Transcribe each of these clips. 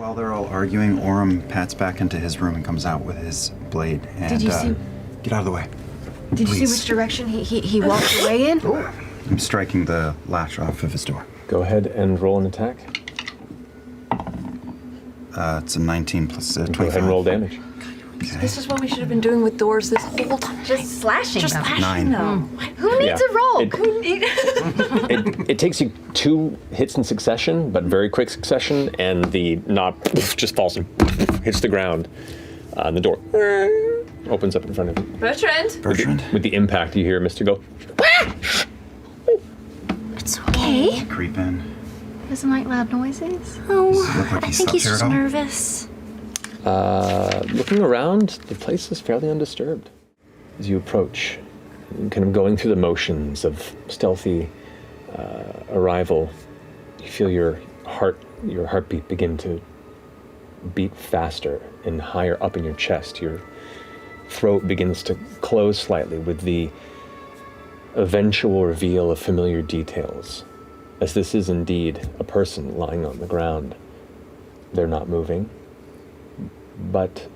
While they're all arguing, Orem pats back into his room and comes out with his blade. And, Did you see? Get out of the way. Did you see Please. which direction he walked away in? I'm striking the latch off of his door. Go ahead and roll an attack. It's a 19 plus 25. Go ahead and roll damage. Okay. This is what we should have been doing with doors this whole time. Just slashing them. 9. Who needs a roll? It takes you 2 hits in succession, but very quick succession, and the knob just falls and hits the ground. And the door opens up in front of you. Bertrand? Bertrand? With the impact, you hear Mr. go, It's okay. Creep in. Doesn't like loud noises. Does it look like I he think slept he's here just at all? nervous. looking around, the place is fairly undisturbed. As you approach, kind of going through the motions of stealthy arrival, you feel your heartbeat begin to beat faster and higher up in your chest. Your throat begins to close slightly with the eventual reveal of familiar details, as this is indeed a person lying on the ground. They're not moving, but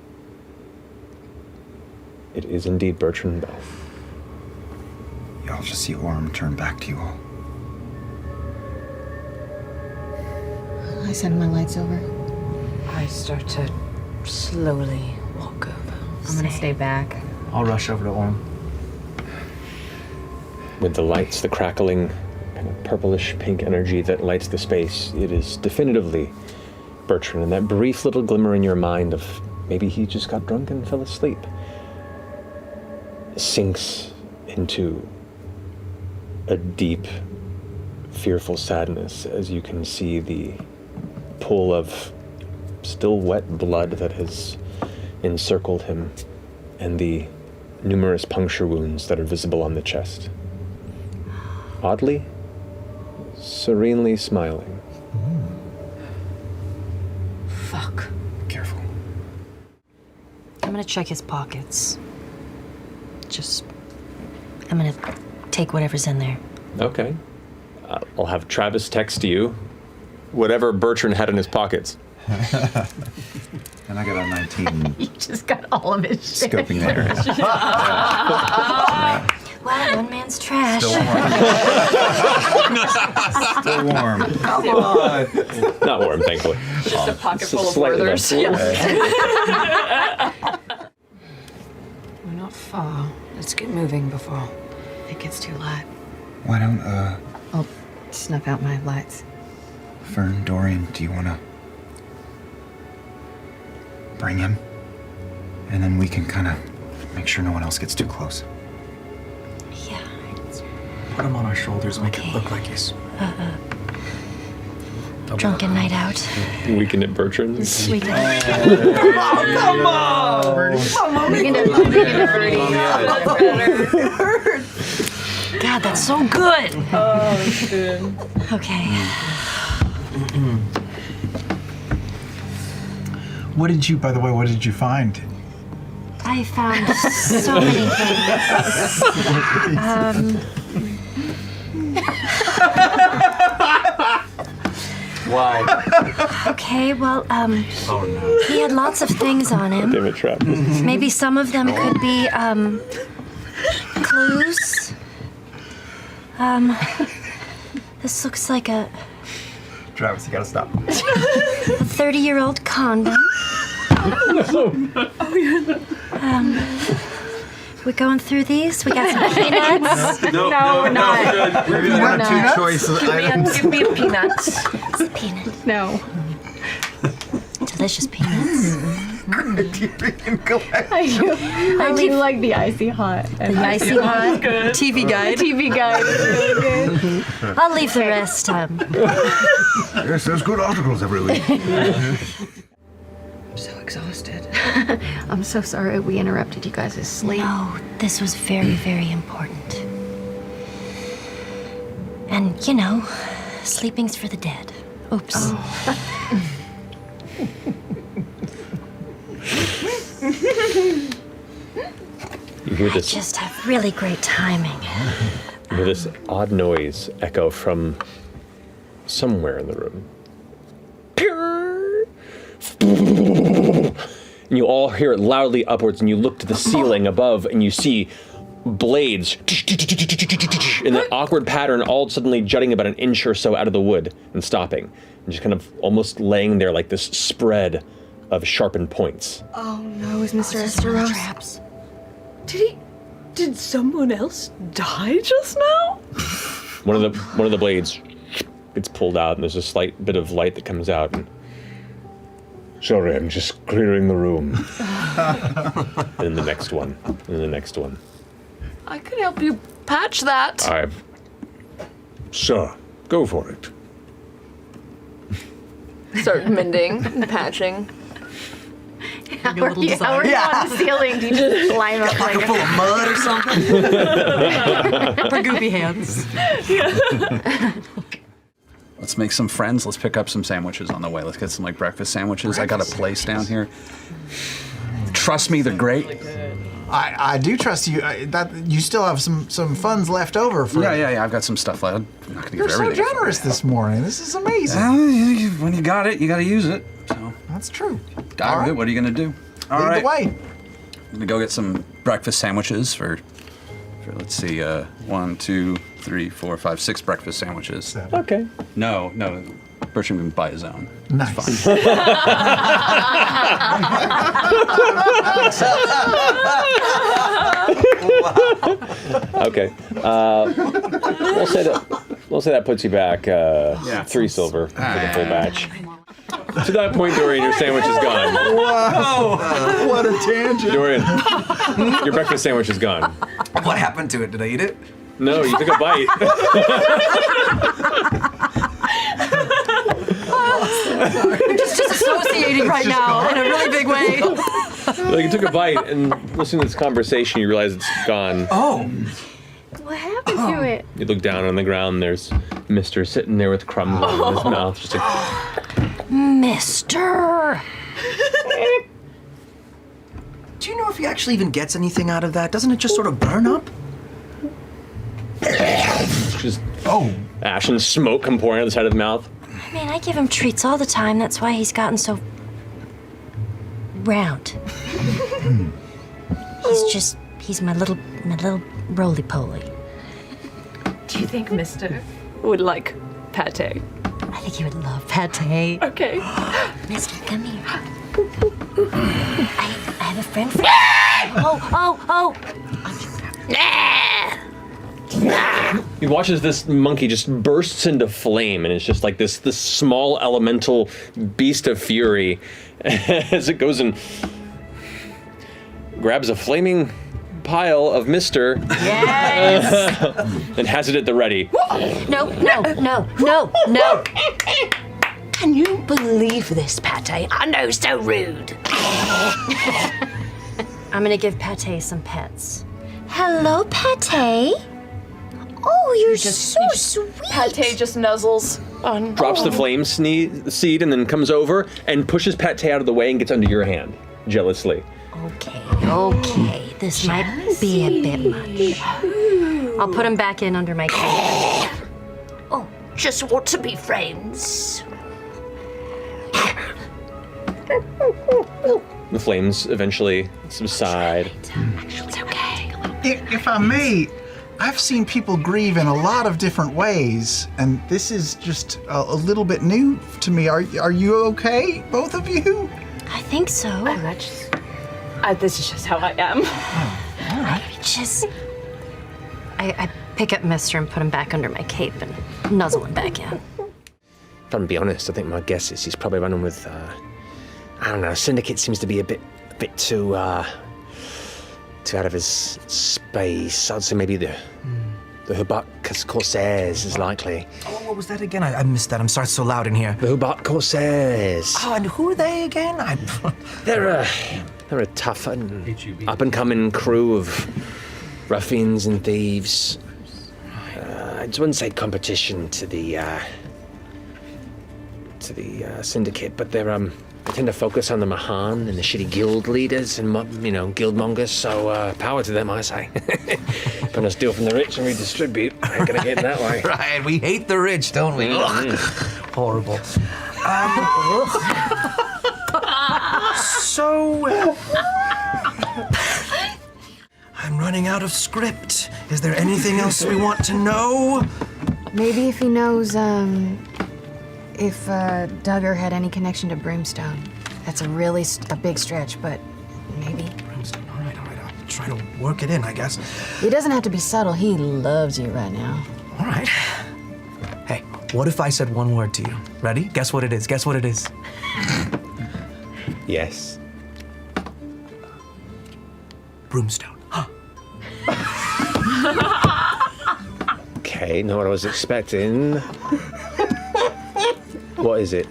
it is indeed Bertrand Bell. Y'all just see Orem turn back to you all. I send my lights over. I start to slowly walk over. I'm gonna stay back. I'll rush over to Orem. With the lights, the crackling, kind of purplish pink energy that lights the space, it is definitively Bertrand, and that brief little glimmer in your mind of maybe he just got drunk and fell asleep sinks into a deep, fearful sadness as you can see the pool of still wet blood that has encircled him and the numerous puncture wounds that are visible on the chest. Oddly, serenely smiling. Fuck. Careful. I'm gonna check his pockets. I'm gonna take whatever's in there. Okay. I'll have Travis text you whatever Bertrand had in his pockets. And I got a 19 You just got all of his shit. scoping the area. Wow, one man's trash. Still warm. Come on. Not warm, thankfully. Just a pocket full of Slightly Werthers. less. We're not far. Let's get moving before It gets too light. Why don't, I'll snuff out my lights. Fearne, Dorian, do you want to bring him? And then we can kind of make sure no one else gets too close. Yeah. Put him on our shoulders, make Okay. it look like he's... Drunken night out. Weekend at Bertrand's. Sweet. Come on! God, that's so good. Oh, good. Okay. What did you find? I found so many things. Why? Okay, well, Oh no. he had lots of things on him. Damn it, Travis. Maybe some of them could be, clues. This looks like a Travis, you gotta stop. 30-year-old condom. We're going through these. We got some peanuts. No, we're not. We've got two choices. Give me a peanut. It's a peanut. No. Delicious peanuts. I do like the icy hot. The icy hot. TV guide. TV guide is really good. I'll leave the rest. Yes, there's good articles every week. I'm so exhausted. I'm so sorry we interrupted you guys' sleep. No, this was very, very important. And, you know, sleeping's for the dead. Oops. You hear this, Just have really great timing. you hear this odd noise echo from somewhere in the room. Pure And you all hear it loudly upwards, and you look to the ceiling above, and you see blades in an awkward pattern, all suddenly jutting about an inch or so out of the wood and stopping, and just kind of almost laying there like this spread of sharpened points. Oh no, is Mr. Esteros? Traps. Did someone else die just now? One of the blades gets pulled out, and there's a slight bit of light that comes out. And, sorry, I'm just clearing the room. And then the next one, and the next one. I could help you patch that. Sure, go for it. Start mending and patching. How are you on the ceiling? Do you just climb up like Full of mud or something? For goopy hands. Let's make some friends. Let's pick up some sandwiches on the way. Let's get some like breakfast sandwiches. I got a place down here. Trust me, they're great. I do trust you. That you still have some funds left over for. Yeah. I've got some stuff left. I'm not gonna You're give so everything. generous this morning. This is amazing. When you got it, you got to use it. So That's true. dive All with right. it. What are you gonna do? All Lead right. the way. I'm gonna go get some breakfast sandwiches for let's see, 1, 2, 3, 4, 5, 6 breakfast sandwiches. Okay. No, Bertrand can buy his own. Nice. Okay. We'll say that puts you back 3 silver for the full batch. To that point, Dorian, your sandwich is gone. Wow. What a tangent. Dorian, your breakfast sandwich is gone. What happened to it? Did I eat it? No, you took a bite. Just disassociating right now in a really big way. Like you took a bite, and listening to this conversation, you realize it's gone. Oh. what happened to it? You look down on the ground. There's Mister sitting there with crumbs all in his mouth, just like. Mister! Do you know if he actually even gets anything out of that? Doesn't it just sort of burn up? Just ash and smoke come pouring out the side of the mouth. I mean, I give him treats all the time. That's why he's gotten so round. He's my little roly-poly. Do you think Mister would like pate? I think he would love pate. Okay. Mister, come here. I have a friend for you. He watches this monkey just bursts into flame, and it's just like this small elemental beast of fury as it goes and grabs a flaming pile of Mister. Yes! And has it at the ready. No. Can you believe this, Pate? I know, so rude. I'm gonna give Pate some pets. Hello, Pate. Oh, you're so sweet. Pate just nuzzles on. Drops the flame seed and then comes over and pushes Pate out of the way and gets under your hand, jealously. Okay. This might be a bit much. I'll put him back in under my cape. Oh, just want to be friends. The flames eventually subside. It's okay. If I may, I've seen people grieve in a lot of different ways, and this is just a little bit new to me. Are you okay, both of you? I think so. This is just how I am. All right. I pick up Mister and put him back under my cape and nuzzle him back in. If I'm to be honest, I think my guess is he's probably running with, I don't know, Syndicate seems to be a bit too out of his space. I'd say maybe the Hubat Corsairs is likely. Oh, what was that again? I missed that. I'm sorry, it's so loud in here. The Hubat Corsairs. Oh, and who are they again? They're a tough and up-and-coming crew of ruffians and thieves. I just wouldn't say competition to the Syndicate, but they tend to focus on the Mahan and the shitty guild leaders and, guildmongers, so power to them, I say. Gonna steal from the rich and redistribute. Ain't gonna get in that way. Right, we hate the rich, don't we? Ugh. Horrible. running out of script. Is there anything else we want to know? Maybe if he knows, if Duggar had any connection to Brumestone. That's a really a big stretch, but maybe. Brumestone, all right. I'll try to work it in, I guess. He doesn't have to be subtle. He loves you right now. All right. Hey, what if I said one word to you? Ready? Guess what it is. Guess what it is. Yes. Brumestone. Okay, not what I was expecting. What is it?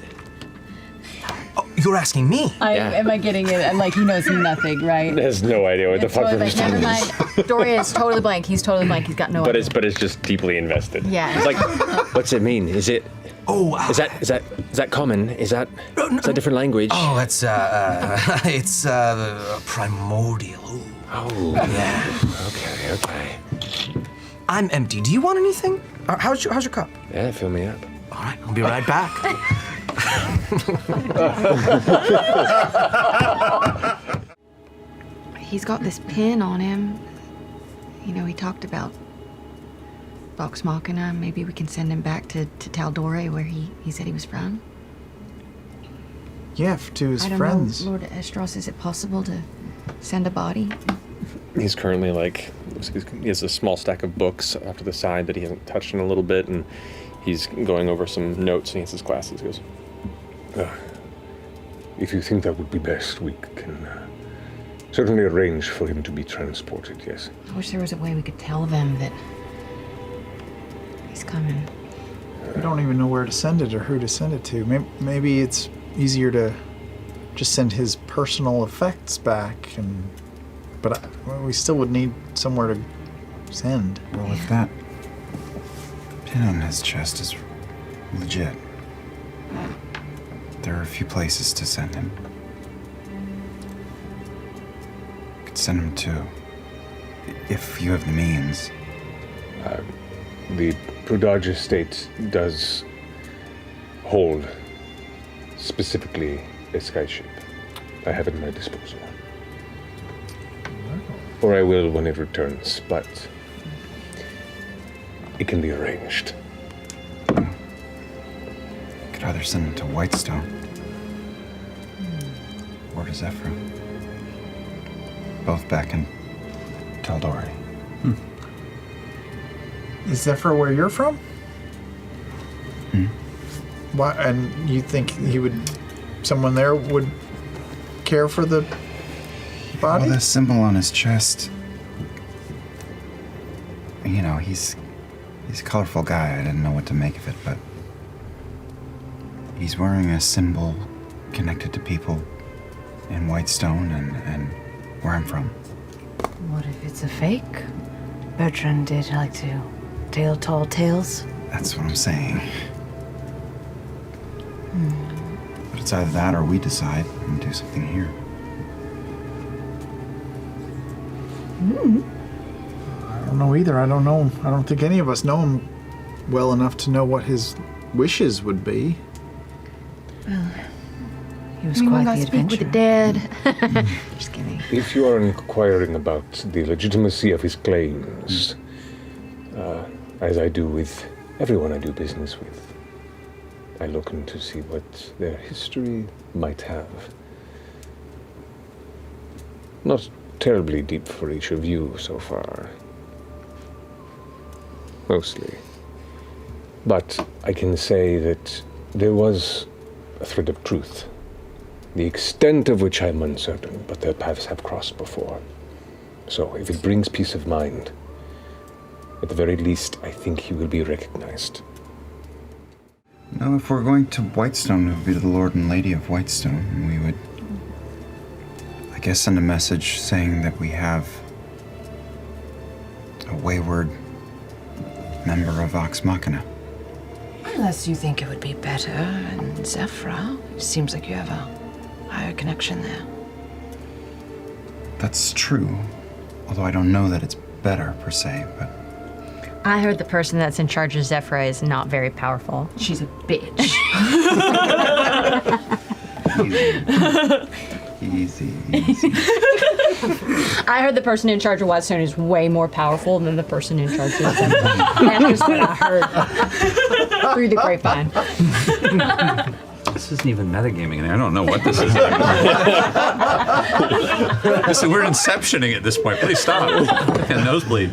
Oh, you're asking me? Am I getting it? And like, he knows nothing, right? Has no idea what the fuck Totally blank. Never Brumestone mind. Dorian is totally blank. He's totally blank. He's got no idea. But it's just deeply invested. Yeah. It's like, what's it mean? Is it? Oh, Is that common? Is that a different language? Oh, it's primordial. Oh. Yeah. Okay. I'm empty. Do you want anything? How's your cup? Yeah, fill me up. All right, I'll be right back. He's got this pin on him. You know, he talked about Vox Machina. Maybe we can send him back to Taldore, where he said he was from. Yeah, to his I don't friends. know, Lord Estros, is it possible to send a body? He's currently he has a small stack of books off to the side that he hasn't touched in a little bit, and he's going over some notes, and he has his glasses. He goes, if you think that would be best, we can certainly arrange for him to be transported, yes. I wish there was a way we could tell them that he's coming. I don't even know where to send it or who to send it to. Maybe it's easier to just send his personal effects back, but we still would need somewhere to send. Well, if that pin on his chest is legit, there are a few places to send him. Could send him to, if you have the means. The Prudage estate does hold specifically a skyship. I have it at my disposal. Or I will when it returns, but it can be arranged. Could either send him to Whitestone or to Zephyr. Both back in Taldore. Is Zephyr where you're from? Why? And you think someone there would care for the body? Well, the symbol on his chest. You know, he's a colorful guy. I didn't know what to make of it, but he's wearing a symbol connected to people in Whitestone and where I'm from. What if it's a fake? Bertrand did like to tell tall tales. That's what I'm saying. But it's either that or we decide and do something here. I don't know either. I don't know. I don't think any of us know him well enough to know what his wishes would be. He was Anyone quite got the to speak with the adventurer. dead? Just kidding. If you are inquiring about the legitimacy of his claims, as I do with everyone I do business with, I look in to see what their history might have. Not terribly deep for each of you so far. Mostly. But I can say that there was a thread of truth, the extent of which I am uncertain, but their paths have crossed before. So if it brings peace of mind, at the very least, I think he will be recognized. No, if we're going to Whitestone, it would be to the Lord and Lady of Whitestone, and we would, I guess, send a message saying that we have a wayward member of Vox Machina. Unless you think it would be better in Zephyr. It seems like you have a higher connection there. That's true, although I don't know that it's better per se, but I heard the person that's in charge of Zephyr is not very powerful. She's a bitch. Easy, easy. I heard the person in charge of Whitestone is way more powerful than the person in charge of Zefra. That's just what I heard through the grapevine. This isn't even metagaming. I don't know what this is. We're inceptioning at this point. Please stop. And nosebleed.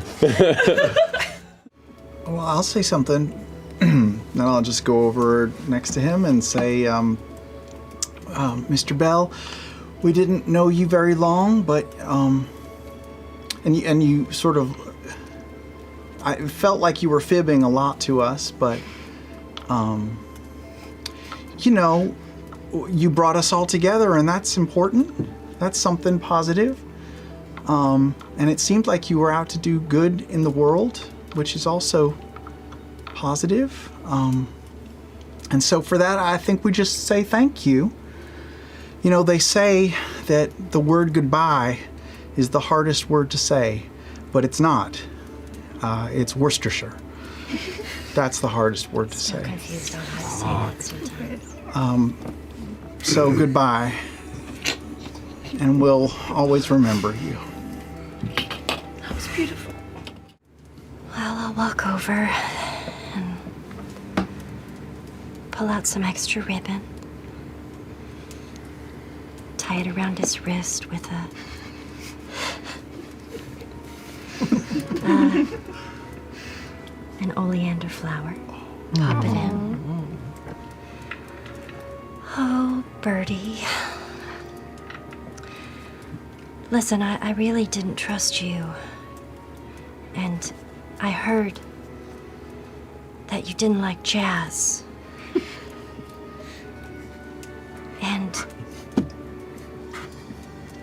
Well, I'll say something. Then I'll just go over next to him and say, Mr. Bell, we didn't know you very long, but and you sort of, I felt like you were fibbing a lot to us, but you know, you brought us all together, and that's important. That's something positive. And it seemed like you were out to do good in the world, which is also positive. And so for that, I think we just say thank you. You know, they say that the word goodbye is the hardest word to say, but it's not. It's Worcestershire. That's the hardest word to say. Confused on how to say that sometimes. So goodbye, and we'll always remember you. That was beautiful. Well, I'll walk over and pull out some extra ribbon, tie it around his wrist with an oleander flower. Pop it in. Oh, Birdie. Listen, I really didn't trust you. And I heard that you didn't like jazz. And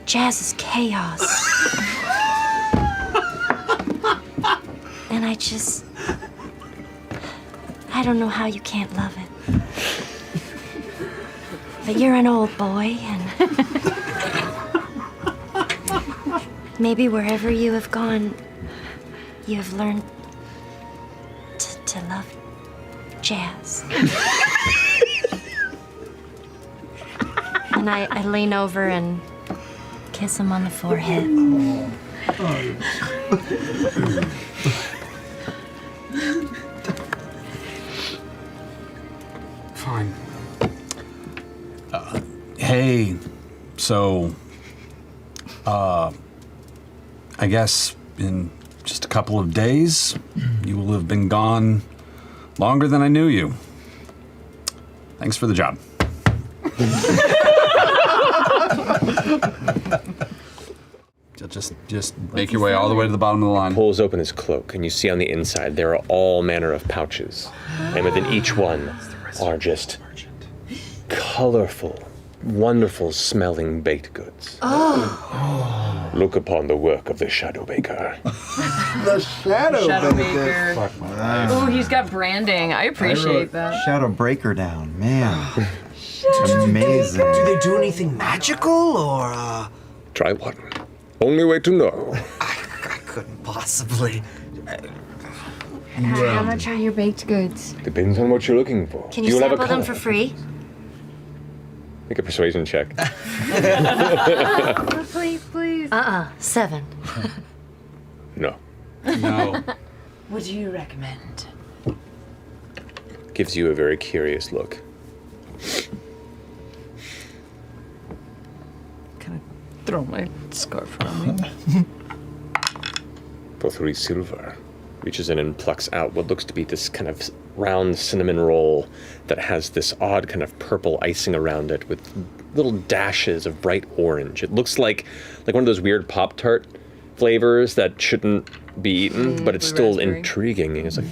jazz is chaos. And I don't know how you can't love it. But you're an old boy, and maybe wherever you have gone, you have learned to love jazz. And I lean over and kiss him on the forehead. Fine. Hey, so, I guess in just a couple of days, you will have been gone longer than I knew you. Thanks for the job. Just make your way all the way to the bottom of the line. Pulls open his cloak, and you see on the inside there are all manner of pouches. And within each one are just colorful, wonderful smelling baked goods. Oh. Look upon the work of the Shadow Baker. The Shadow Baker. Fuck my life. Oh, he's got branding. I appreciate that. Shadow Breaker down, man. It's amazing. Do they do anything magical, or Try one. Only way to know. I couldn't possibly. How much are your baked goods? Depends on what you're looking for. Can you will have a sample them color. for free? Make a persuasion check. Please, please. 7. No. No. What do you recommend? Gives you a very curious look. Throw my scarf on me. For 3 silver. Reaches in and plucks out what looks to be this kind of round cinnamon roll that has this odd kind of purple icing around it with little dashes of bright orange. It looks like one of those weird Pop-Tart flavors that shouldn't be eaten, but it's still raspberry. intriguing. And it's like,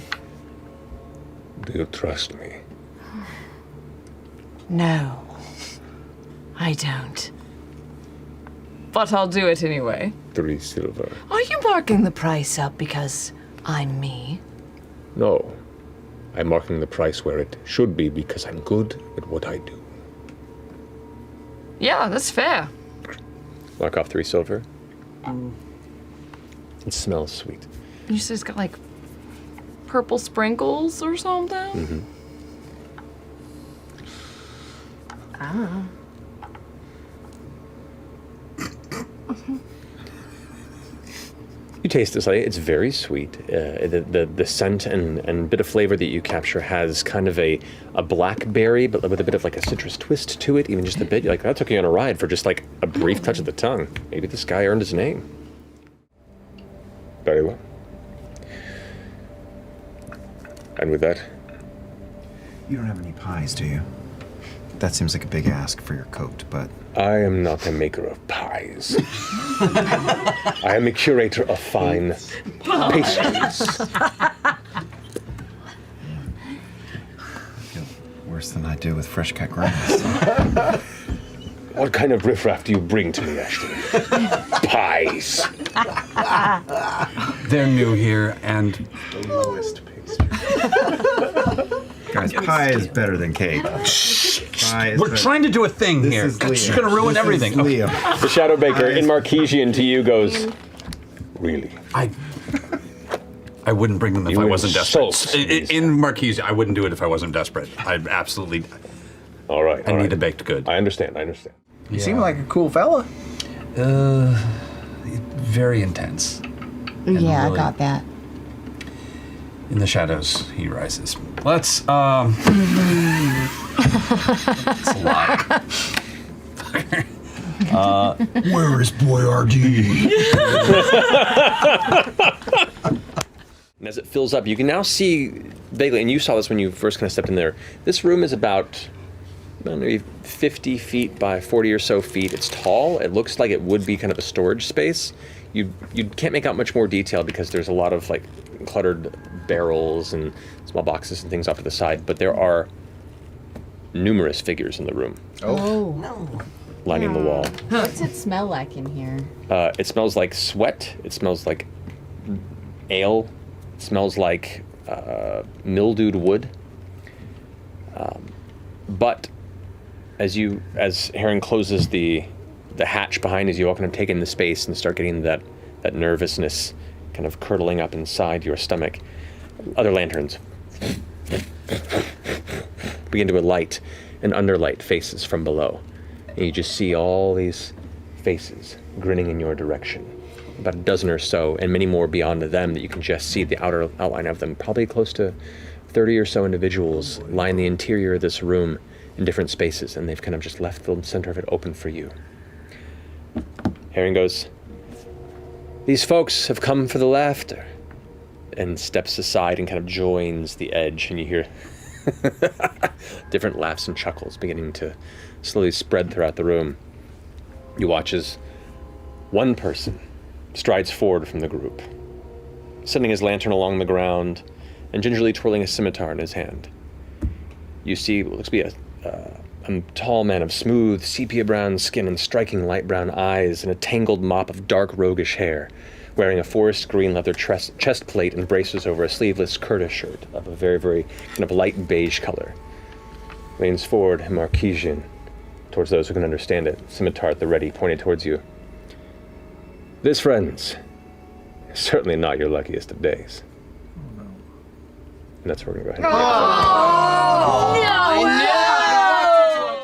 Do you trust me? No, I don't. But I'll do it anyway. 3 silver. Are you marking the price up because I'm me? No. I'm marking the price where it should be because I'm good at what I do. Yeah, that's fair. mark off 3 silver. It smells sweet. You said it's got like purple sprinkles or something? Mm-hmm. You taste this, it's very sweet. The scent and bit of flavor that you capture has kind of a blackberry, but with a bit of like a citrus twist to it, even just a bit. You're like, that took you on a ride for just like a brief touch of the tongue. Maybe this guy earned his name. Very well. And with that? You don't have any pies, do you? That seems like a big ask for your coat, but... I am not a maker of pies. I am a curator of fine pastries. I feel worse than I do with fresh cut grass. What kind of riffraff do you bring to me, Ashton? Pies. They're new here, and The lowest pastry. Guys, pie is better than cake. we're trying to do a thing This here. is It's Liam. going to ruin This everything. is Okay. Liam. The Shadow Baker in Marquesian to you goes, really? I wouldn't bring them if You I wasn't insult desperate. In Marquise, I wouldn't do it if I wasn't desperate. I'd absolutely. All right. I need a baked good. I understand. You seem like a cool fella. Very intense. Yeah, I really- got that. In the shadows, he rises. Let's. It's a lot. Where is Boyardee? And as it fills up, you can now see vaguely, and you saw this when you first kind of stepped in there, this room is about maybe 50 feet by 40 or so feet. It's tall. It looks like it would be kind of a storage space. You can't make out much more detail because there's a lot of like cluttered barrels and small boxes and things off to the side, but there are numerous figures in the room Oh. lining the wall. What's it smell like in here? It smells like sweat. It smells like ale. It smells like mildewed wood. But as Heron closes the hatch behind as you all kind of take in the space and start getting that nervousness kind of curdling up inside your stomach, other lanterns begin to light and underlight faces from below. And you just see all these faces grinning in your direction. About a dozen or so, and many more beyond them that you can just see the outer outline of them. Probably close to 30 or so individuals line the interior of this room in different spaces, and they've kind of just left the center of it open for you. Herring goes, "These folks have come for the laughter," and steps aside and kind of joins the edge, and you hear different laughs and chuckles beginning to slowly spread throughout the room. You watch as one person strides forward from the group, setting his lantern along the ground and gingerly twirling a scimitar in his hand. You see what looks to be a tall man of smooth sepia brown skin and striking light brown eyes and a tangled mop of dark roguish hair, wearing a forest green leather chest plate and braces over a sleeveless Kurdish shirt of a very, very kind of light beige color. Leans forward in Marquesian towards those who can understand it, scimitar at the ready, pointed towards you. "This, friends, is certainly not your luckiest of days." And that's where we're going to go ahead. No way!